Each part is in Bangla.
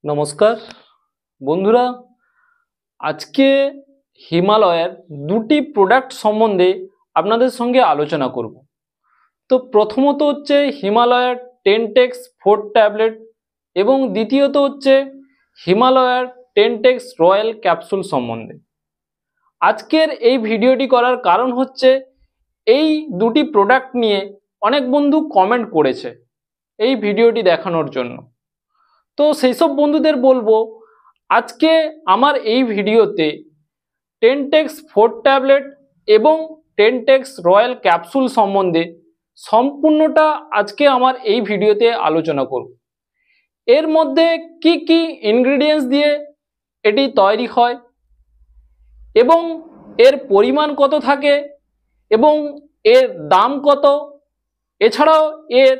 নমস্কার বন্ধুরা, আজকে হিমালয়ের দুটি প্রোডাক্ট সম্বন্ধে আপনাদের সঙ্গে আলোচনা করব। তো প্রথমত হচ্ছে হিমালয়ের টেনটেক্স 4 ট্যাবলেট এবং দ্বিতীয়ত হচ্ছে হিমালয়ের টেনটেক্স রয়্যাল ক্যাপসুল সম্বন্ধে। আজকের এই ভিডিওটি করার কারণ হচ্ছে এই দুটি প্রোডাক্ট নিয়ে অনেক বন্ধু কমেন্ট করেছে এই ভিডিওটি দেখানোর জন্য। তো সেই সব বন্ধুদের বলবো, আজকে আমার এই ভিডিওতে টেনটেক্স 4 ট্যাবলেট এবং টেনটেক্স রয়্যাল ক্যাপসুল সম্বন্ধে সম্পূর্ণটা আজকে আমার এই ভিডিওতে আলোচনা করব। এর মধ্যে কি কি ইনগ্রেডিয়েন্টস দিয়ে এটি তৈরি হয় এবং এর পরিমাণ কত থাকে এবং এর দাম কত, এছাড়াও এর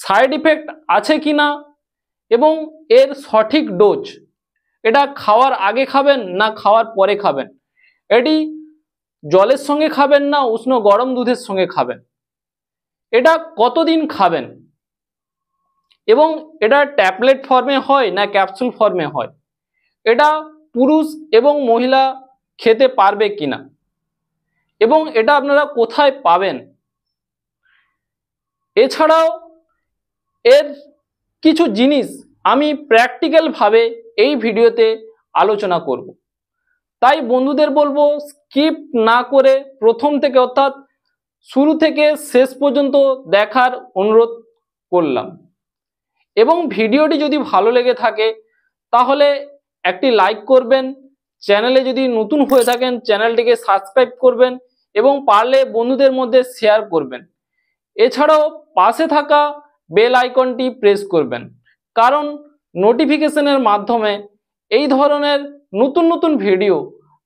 সাইড ইফেক্ট আছে কি না এবং এর সঠিক ডোজ, এটা খাওয়ার আগে খাবেন না খাওয়ার পরে খাবেন, এটি জলের সঙ্গে খাবেন না উষ্ণ গরম দুধের সঙ্গে খাবেন, এটা কতদিন খাবেন এবং এটা ট্যাবলেট ফর্মে হয় না ক্যাপসুল ফর্মে হয়, এটা পুরুষ এবং মহিলা খেতে পারবে কিনা এবং এটা আপনারা কোথায় পাবেন, এছাড়াও এর কিছু জিনিস আমি প্র্যাকটিক্যাল ভাবে এই ভিডিওতে আলোচনা করব। তাই বন্ধুদের বলবো স্কিপ না করে প্রথম থেকে অর্থাৎ শুরু থেকে শেষ পর্যন্ত দেখার অনুরোধ করলাম। এবং ভিডিওটি যদি ভালো লেগে থাকে তাহলে একটি লাইক করবেন, চ্যানেলে যদি নতুন হয়ে থাকেন চ্যানেলটিকে সাবস্ক্রাইব করবেন এবং পারলে বন্ধুদের মধ্যে শেয়ার করবেন। এছাড়াও পাশে থাকা বেল আইকনটি প্রেস করবেন, কারণ নোটিফিকেশনের মাধ্যমে এই ধরনের নতুন নতুন ভিডিও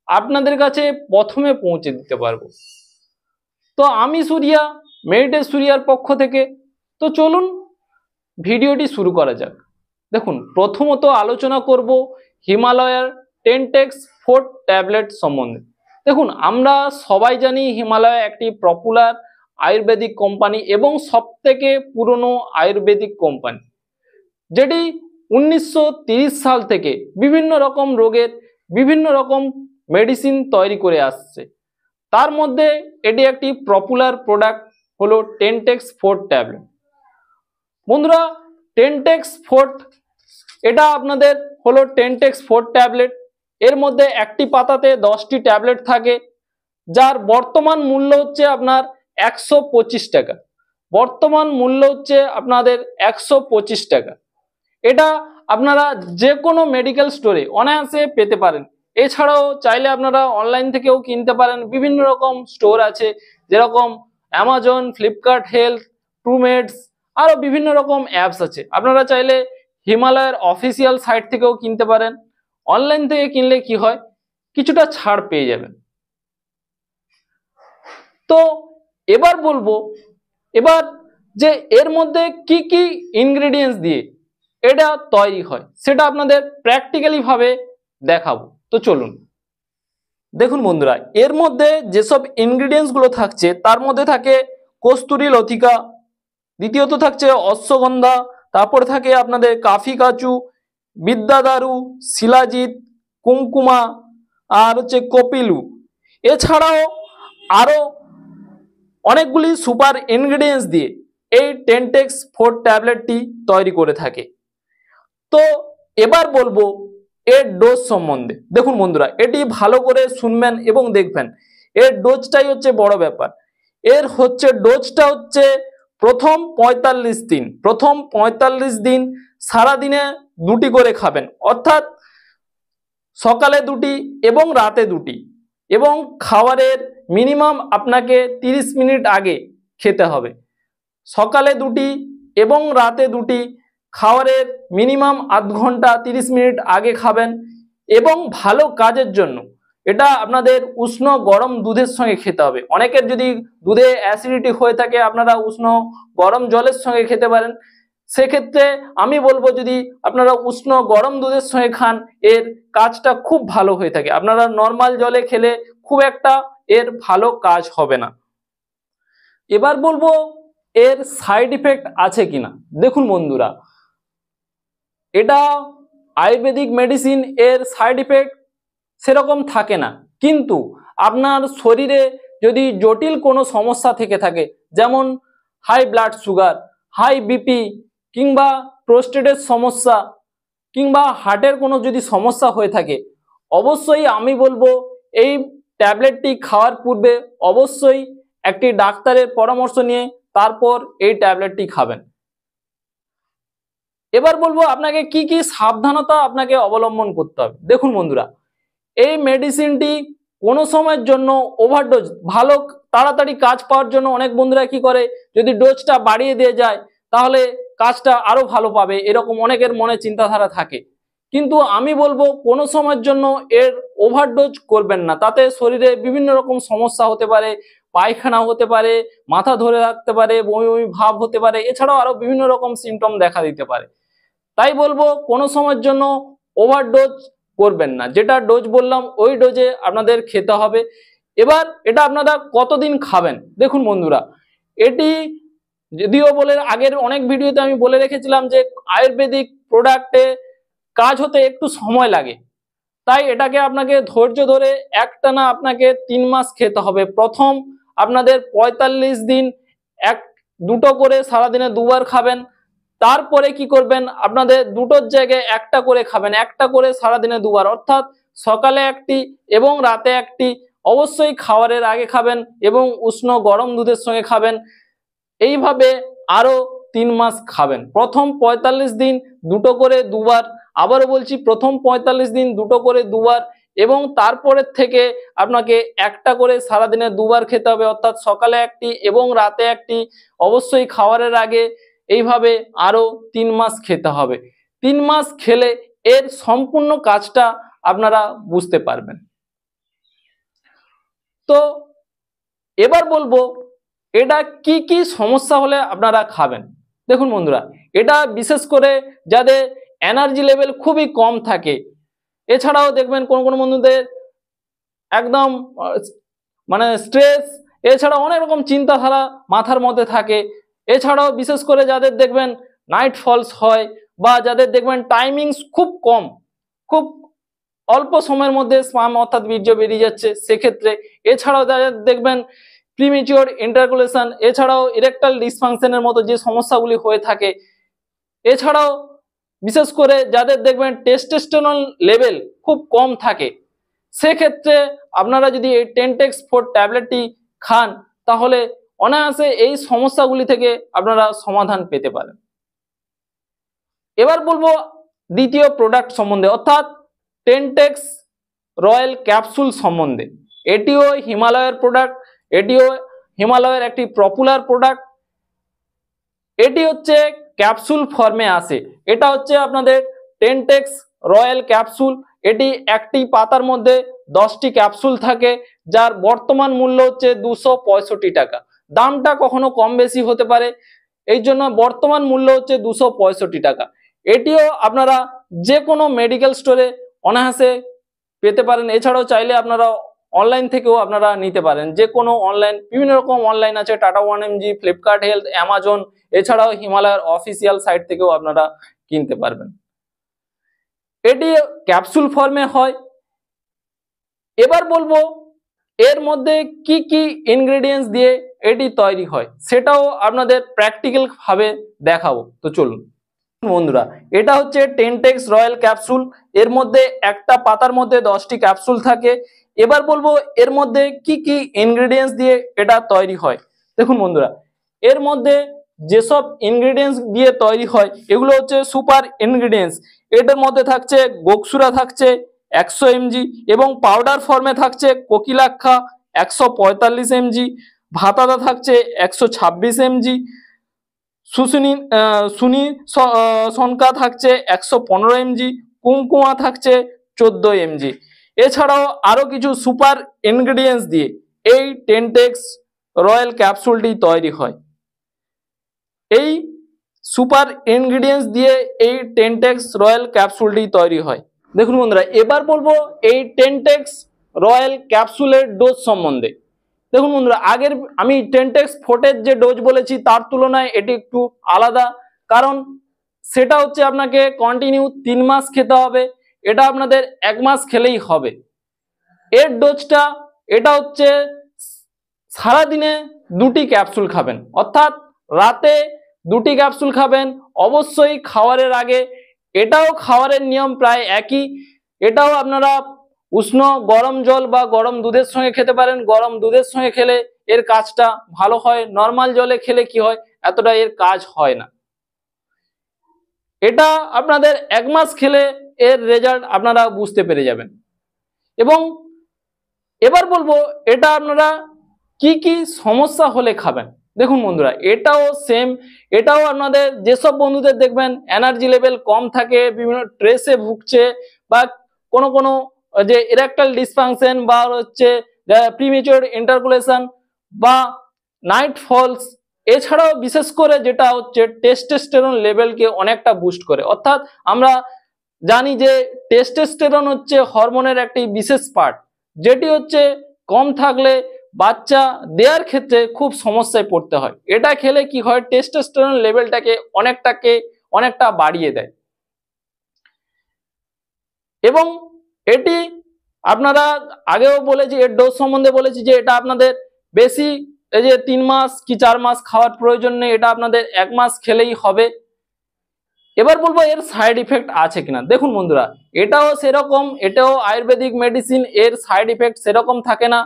আপনাদের কাছে প্রথমে পৌঁছে দিতে পারবো। তো আমি সূর্যা, মেডিটেক সূর্যার পক্ষ থেকে। তো চলুন ভিডিওটি শুরু করা যাক। দেখুন, প্রথমত আলোচনা করব হিমালয়ের টেনটেক্স 4 ট্যাবলেট সম্বন্ধে। দেখুন, আমরা সবাই জানি হিমালয় একটি পপুলার আয়ুর্বেদিক কোম্পানি এবং সবথেকে পুরনো আয়ুর্বেদিক কোম্পানি, যেটি 1930 সাল থেকে বিভিন্ন রকম রোগের বিভিন্ন রকম মেডিসিন তৈরি করে আসছে। তার মধ্যে এটি একটি পপুলার প্রোডাক্ট হলো টেনটেক্স 4 ট্যাবলেট। বন্ধুরা, টেনটেক্স 4 এটা আপনাদের হলো টেনটেক্স 4 ট্যাবলেট। এর মধ্যে একটি পাতাতে 10টি ট্যাবলেট থাকে, যার বর্তমান মূল্য হচ্ছে আপনার 125 টাকা। বর্তমান মূল্য হচ্ছে আপনাদের 125 টাকা। এটা আপনারা যে কোনো মেডিকেল স্টোরে অনায়াসে পেতে পারেন। এছাড়াও চাইলে আপনারা অনলাইন থেকেও কিনতে পারেন। বিভিন্ন রকম স্টোর আছে, যেরকম অ্যামাজন, ফ্লিপকার্ট হেলথ, ট্রুমেডস, আরও বিভিন্ন রকম অ্যাপস আছে। আপনারা চাইলে হিমালয়ের অফিসিয়াল সাইট থেকেও কিনতে পারেন। অনলাইন থেকে কিনলে কি হয়, কিছুটা ছাড় পেয়ে যাবেন। তো এবার বলবো যে এর মধ্যে কি কি ইনগ্রেডিয়েন্টস দিয়ে এটা তৈরি হয় সেটা আপনাদের প্র্যাকটিক্যালি ভাবে দেখাবো। তো চলুন। দেখুন বন্ধুরা, এর মধ্যে যেসব ইনগ্রেডিয়েন্টস গুলো থাকছে তার মধ্যে থাকে কস্তুরী লতিকা, দ্বিতীয়ত থাকছে অশ্বগন্ধা, তারপরে থাকে আপনাদের কাফি কাচু, বিদ্যাদারু, শিলাজিৎ, কুমকুমা আর হচ্ছে কপিলু। এছাড়াও আরো অনেকগুলি সুপার ইনগ্রেডিয়েন্টস দিয়ে এই টেনটেক্স 4 ট্যাবলেটটি তৈরি করে থাকে। তো এবার বলবো এর ডোজ সম্বন্ধে। দেখুন বন্ধুরা, এটি ভালো করে শুনবেন এবং দেখবেন। এর ডোজটাই হচ্ছে বড় ব্যাপার। এর হচ্ছে ডোজটা হচ্ছে প্রথম 45 দিন সারাদিনে 2টি করে খাবেন, অর্থাৎ সকালে 2টি এবং রাতে 2টি, এবং খাবারের মিনিমাম আপনাকে 30 মিনিট আগে খেতে হবে। সকালে 2টি এবং রাতে 2টি, খাবারের মিনিমাম আধ ঘন্টা 30 মিনিট আগে খাবেন। এবং ভালো কাজের জন্য এটা আপনাদের উষ্ণ গরম দুধের সঙ্গে খেতে হবে। অনেকের যদি দুধে অ্যাসিডিটি হয়ে থাকে আপনারা উষ্ণ গরম জলের সঙ্গে খেতে পারেন। সেক্ষেত্রে আমি বলবো যদি আপনারা উষ্ণ গরম দুধের সঙ্গে খান এর কাজটা খুব ভালো হয়ে থাকে। আপনারা নর্মাল জলে খেলে খুব একটা এর ভালো কাজ হবে না। এবার বলবো এর সাইড ইফেক্ট আছে কিনা। দেখুন বন্ধুরা, এটা আয়ুর্বেদিক মেডিসিন এর সাইড ইফেক্ট সেরকম থাকে না, কিন্তু আপনার শরীরে যদি জটিল কোনো সমস্যা থেকে থাকে, যেমন high blood sugar, high BP, কিংবা প্রোস্টেটের সমস্যা, কিংবা হার্টের কোনো যদি সমস্যা হয়ে থাকে, অবশ্যই আমি বলবো এই ট্যাবলেটটি খাওয়ার পূর্বে অবশ্যই একটি ডাক্তারের পরামর্শ নিয়ে তারপর এই ট্যাবলেটটি খাবেন। এবার বলবো আপনাকে কি কি সাবধানতা আপনাকে অবলম্বন করতে হবে। দেখুন বন্ধুরা, এই মেডিসিনটি কোনো সময়ের জন্য ওভারডোজ, ভালো তাড়াতাড়ি কাজ পাওয়ার জন্য অনেক বন্ধুরা কি করে, যদি ডোজটা বাড়িয়ে দিয়ে যায় তাহলে কাজটা আরো ভালো পাবে, এরকম অনেকের মনে চিন্তাধারা থাকে। কিন্তু আমি বলবো কোনো সময়ের জন্য এর ওভারডোজ করবেন না, তাতে শরীরে বিভিন্ন রকম সমস্যা হতে পারে, পায়খানা হতে পারে, মাথা ধরে রাখতে পারে, বমি বমি ভাব হতে পারে, এছাড়াও আরো বিভিন্ন রকম সিমটম দেখা দিতে পারে। তাই বলবো কোনো সময়ের জন্য ওভারডোজ করবেন না, যেটা ডোজ বললাম ওই ডোজে আপনাদের খেতে হবে। এবার এটা আপনারা কতদিন খাবেন। দেখুন বন্ধুরা, এটি যদিও বলে আগের অনেক ভিডিওতে আমি বলে রেখেছিলাম যে আয়ুর্বেদিক প্রোডাক্টে কাজ হতে একটু সময় লাগে, তাই এটাকে আপনাকে ধৈর্য ধরে একটানা আপনাকে 3 মাস খেতে হবে। প্রথম আপনাদের 45 দিন দুটো করে সারাদিনে 2 বার খাবেন। তারপরে কি করবেন, আপনাদের দুটোর জায়গায় একটা করে খাবেন, একটা করে সারাদিনে 2 বার, অর্থাৎ সকালে একটি এবং রাতে একটি। অবশ্যই খাওয়ারের আগে খাবেন এবং উষ্ণ গরম দুধের সঙ্গে খাবেন। এইভাবে আরো 3 মাস খাবেন। প্রথম 45 দিন দুটো করে 2 বার, আবারও বলছি প্রথম 45 দিন দুটো করে 2 বার, এবং তারপরের থেকে আপনাকে একটা করে সারাদিনে 2 বার খেতে হবে, অর্থাৎ সকালে একটি এবং রাতে একটি, অবশ্যই খাওয়ারের আগে। এইভাবে আরো 3 মাস খেতে হবে। 3 মাস খেলে এর সম্পূর্ণ কাজটা আপনারা বুঝতে পারবেন। তো এবার বলবো এটা কি কি সমস্যা হলে আপনারা খাবেন। দেখুন বন্ধুরা, এটা বিশেষ করে যাদের এনার্জি লেভেল খুবই কম থাকে, এছাড়াও দেখবেন কোন কোন বন্ধুদের একদম মানে স্ট্রেস, এছাড়া অনেক রকম চিন্তাধারা মাথার মধ্যে থাকে, এছাড়াও বিশেষ করে যাদের দেখবেন নাইট ফলস হয়, বা যাদের দেখবেন টাইমিংস খুব কম, খুব অল্প সময়ের মধ্যে স্পার্ম অর্থাৎ বীর্য বেরিয়ে যাচ্ছে, সেক্ষেত্রে, এছাড়াও যাদের দেখবেন প্রিমেচিওর ইন্টারকুলেশন, এছাড়াও ইরেকটাইল ডিসফাংশনের মতো যে সমস্যাগুলি হয়ে থাকে, এছাড়াও বিশেষ করে যাদের দেখবেন টেস্টোস্টেরন লেভেল খুব কম থাকে, সেক্ষেত্রে আপনারা যদি এই 10X4 ট্যাবলেটটি খান তাহলে অনায়াসে এই সমস্যাগুলি থেকে আপনারা সমাধান পেতে পারেন। এবার বলবো দ্বিতীয় প্রোডাক্ট সম্বন্ধে, অর্থাৎ 10X রয়্যাল ক্যাপসুল সম্বন্ধে। এটিও হিমালয়ের প্রোডাক্ট, এটিও হিমালয়ের একটি পপুলার প্রোডাক্ট। এটি হচ্ছে ক্যাপসুল ফর্মে আসে। এটা হচ্ছে আপনাদের 10X রয়্যাল ক্যাপসুল। এটি একটি পাতার মধ্যে 10টি ক্যাপসুল থাকে, যার বর্তমান মূল্য হচ্ছে 265 টাকা। দামটা কখনো কম বেশি হতে পারে, এই জন্য বর্তমান মূল্য হচ্ছে 265 টাকা। এটিও আপনারা যে কোনো মেডিকেল স্টোরে অনায়াসে পেতে পারেন। এছাড়াও চাইলে আপনারা অনলাইন থেকেও আপনারা নিতে পারেন, যে কোনো অনলাইন, বিভিন্ন রকম অনলাইন আছে, tata 1mg, Flipkart health, Amazon, এছাড়াও হিমালয়ের অফিসিয়াল সাইট থেকেও আপনারা কিনতে পারবেন। এটি ক্যাপসুল ফর্মে হয়। এবার বলবো এর মধ্যে কি কি ইনগ্রেডিয়েন্টস দিয়ে এটি তৈরি হয়, সেটাও আপনাদের প্র্যাকটিক্যাল ভাবে দেখাবো। তো চলুন বন্ধুরা, এটা হচ্ছে 10X রয়্যাল ক্যাপসুল। এর মধ্যে একটা পাতার মধ্যে 10টি ক্যাপসুল থাকে। এবার বলবো এর মধ্যে কি কি ইনগ্রেডিয়েন্টস দিয়ে এটা তৈরি হয়। দেখুন বন্ধুরা, এর মধ্যে যেসব ইনগ্রেডিয়েন্টস দিয়ে তৈরি হয় এগুলো হচ্ছে সুপার ইনগ্রেডিয়েন্টস। এটার মধ্যে থাকছে গোকসুরা থাকছে 100 mg, এবং পাউডার ফর্মে থাকছে কোকিলাক্ষা 145 mg, ভাতাদা থাকছে 126 mg, সুনি সনকা থাকছে 115 mg, কুমকুমা থাকছে 14 mg। এছাড়াও আরো কিছু সুপার ইনগ্রেডিয়েন্টস দিয়ে এই 10X রয়্যাল ক্যাপসুলটি তৈরি হয়। এই সুপার ইনগ্রেডিয়েন্টস দিয়ে এই 10X রয়্যাল ক্যাপসুলটি তৈরি হয়। দেখুন বন্ধুরা, এবার বলবো এই 10X রয়্যাল ক্যাপসুলের ডোজ সম্বন্ধে। দেখুন বন্ধুরা, আগের আমি 10X4 যে ডোজ বলেছি তার তুলনায় এটি একটু আলাদা, কারণ সেটা হচ্ছে আপনাকে কন্টিনিউ 3 মাস খেতে হবে। এটা আপনাদের 1 মাস খেলেই হবে। এর ডোজটা এটা হচ্ছে সারাদিনে 2টি ক্যাপসুল খাবেন, অর্থাৎ রাতে 2টি ক্যাপসুল খাবেন অবশ্যই খাওয়ারের আগে। এটাও খাওয়ারের নিয়ম প্রায় একই। এটাও আপনারা উষ্ণ গরম জল বা গরম দুধের সঙ্গে খেতে পারেন। গরম দুধের সঙ্গে খেলে এর কাজটা ভালো হয়, নর্মাল জলে খেলে কি হয় এতটা এর কাজ হয় না। এটা আপনাদের 1 মাস খেলে এর রেজাল্ট আপনারা বুঝতে পেরে যাবেন। এবং এবার বলবো এটা আপনারা কি কি সমস্যা হলে খাবেন। দেখুন বন্ধুরা, এটাও সেম। এটাও আপনাদের যেসব বন্ধুদের দেখবেন এনার্জি লেভেল কম থাকে, বিভিন্ন স্ট্রেসে ভুগছে, বা কোনো যে ইরেকটাইল ডিসফাংশন বা হচ্ছে প্রিমেচিওর ইন্টারকুলেশন বা নাইট ফলস, এছাড়াও বিশেষ করে যেটা হচ্ছে টেস্টোস্টেরন লেভেলকে অনেকটা বুস্ট করে। অর্থাৎ আমরা জানি যে টেস্টোস্টেরন হচ্ছে হরমোনের একটি বিশেষ পার্ট, যেটি হচ্ছে কম থাকলে বাচ্চা দেওয়ার ক্ষেত্রে খুব সমস্যায় পড়তে হয়। এটা খেলে কি হয়, টেস্টোস্টেরন লেভেলটাকে অনেকটা বাড়িয়ে দেয়। এবং এটি আপনারা আগেও বলেছি, এর ডোজ সম্বন্ধে বলেছি যে এটা আপনাদের বেশি এই যে 3 মাস কি 4 মাস খাওয়ার প্রয়োজন নেই, এটা আপনাদের 1 মাস খেলেই হবে। এবার বলবো এর সাইড ইফেক্ট আছে কিনা। দেখুন বন্ধুরা, এটাও সেরকম, এটাও আয়ুর্বেদিক মেডিসিন, এর সাইড ইফেক্ট সেরকম থাকে না।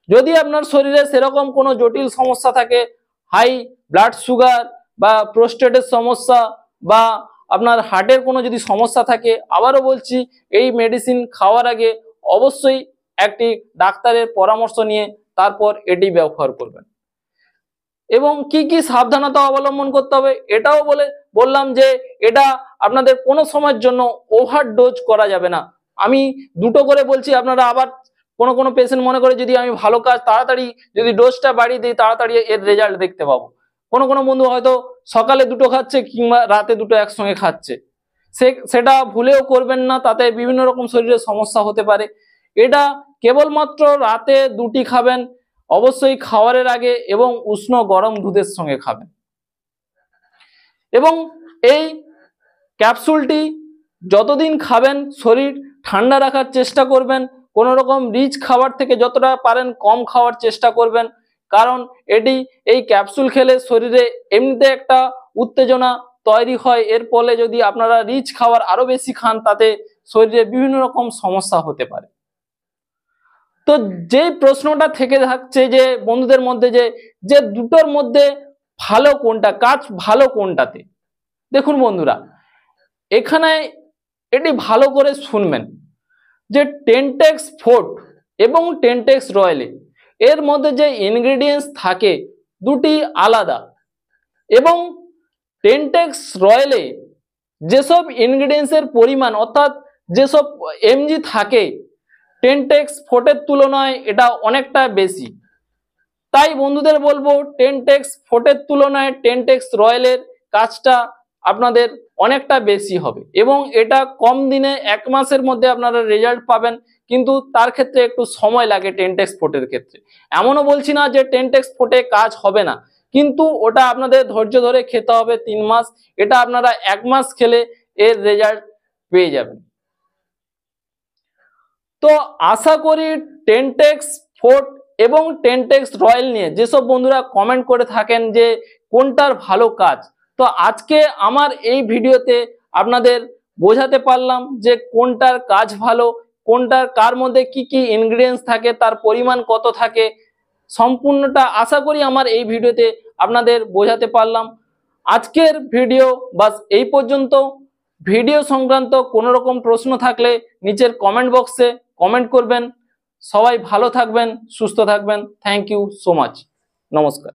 যদি আপনার শরীরে সেরকম কোনো জটিল সমস্যা থাকে, হাই ব্লাড সুগার বা প্রোস্টেটের সমস্যা বা আপনার হার্টের কোনো যদি সমস্যা থাকে, আবারও বলছি এই মেডিসিন খাওয়ার আগে অবশ্যই একটি ডাক্তারের পরামর্শ নিয়ে তারপর এটি ব্যবহার করবেন। এবং কি কি সাবধানতা অবলম্বন করতে হবে এটাও বললাম যে এটা আপনাদের কোনো সময়ের জন্য ওভারডোজ করা যাবে না। আমি দুটো করে বলছি, আপনারা আবার কোনো পেশেন্ট মনে করে যদি আমি ভালো কাজ তাড়াতাড়ি যদি ডোজটা বাড়িয়ে দিই তাড়াতাড়ি এর রেজাল্ট দেখতে পাবো। কোনো বন্ধু হয়তো সকালে 2টো খাচ্ছে কিংবা রাতে 2টো একসঙ্গে খাচ্ছে, সেটা ভুলেও করবেন না, তাতে বিভিন্ন রকম শরীরে সমস্যা হতে পারে। এটা কেবলমাত্র রাতে 2টি খাবেন, অবশ্যই খাওয়ারের আগে এবং উষ্ণ গরম দুধের সঙ্গে খাবেন। এবং এই ক্যাপসুলটি যতদিন খাবেন শরীর ঠান্ডা রাখার চেষ্টা করবেন। কোনো রকম রিচ খাবার থেকে যতটা পারেন কম খাওয়ার চেষ্টা করবেন, কারণ এই ক্যাপসুল খেলে শরীরে এমনিতে একটা উত্তেজনা তৈরি হয়। এর ফলে যদি আপনারা রিচ খাবার আরো বেশি খান তাতে শরীরে বিভিন্ন রকম সমস্যা হতে পারে। তো যে প্রশ্নটা থেকে থাকছে যে বন্ধুদের মধ্যে যে দুটোর মধ্যে ভালো কোনটা, কাজ ভালো কোনটাতে। দেখুন বন্ধুরা, এখানে এটি ভালো করে শুনবেন যে টেন্টেক্স ফোর্ট এবং টেন্টেক্স রয়্যালে এর মধ্যে যে ইনগ্রেডিয়েন্টস থাকে দুটি আলাদা। এবং টেন্টেক্স রয়্যালে যেসব ইনগ্রেডিয়েন্টসের পরিমাণ অর্থাৎ যেসব এমজি থাকে টেন্টেক্স ফোর্টের তুলনায় এটা অনেকটা বেশি। তাই বন্ধুদের বলবো টেন্টেক্স ফোর্টের তুলনায় টেন্টেক্স রয়্যালের কাজটা আপনাদের অনেকটা বেশি হবে এবং এটা কম দিনে 1 মাসের মধ্যে আপনারা রেজাল্ট পাবেন। কিন্তু তার ক্ষেত্রে একটু সময় লাগে টেন্টেক্স ফোর্টের ক্ষেত্রে। এমনও বলছি না যে টেন্টেক্স ফোর্টে কাজ হবে না, কিন্তু ওটা আপনাদের ধৈর্য ধরে খেতে হবে 3 মাস। এটা আপনারা 1 মাস খেলে এর রেজাল্ট পেয়ে যাবেন। তো আশা করি টেন্টেক্স ফোর্ট এবং টেন্টেক্স রয়্যাল নিয়ে যেসব বন্ধুরা কমেন্ট করে থাকেন যে কোনটার ভালো কাজ, তো আজকে আমার এই ভিডিওতে আপনাদের বোঝাতে পারলাম যে কোনটার কাজ ভালো, কোনটার কার মধ্যে কি কি ইনগ্রেডিয়েন্টস থাকে, তার পরিমাণ কত থাকে, সম্পূর্ণটা আশা করি আমার এই ভিডিওতে আপনাদের বোঝাতে পারলাম। আজকের ভিডিও বাস এই পর্যন্ত। ভিডিও সংক্রান্ত কোনো রকম প্রশ্ন থাকলে নিচের কমেন্ট বক্সে কমেন্ট করবেন। সবাই ভালো থাকবেন, সুস্থ থাকবেন। Thank you so much. নমস্কার।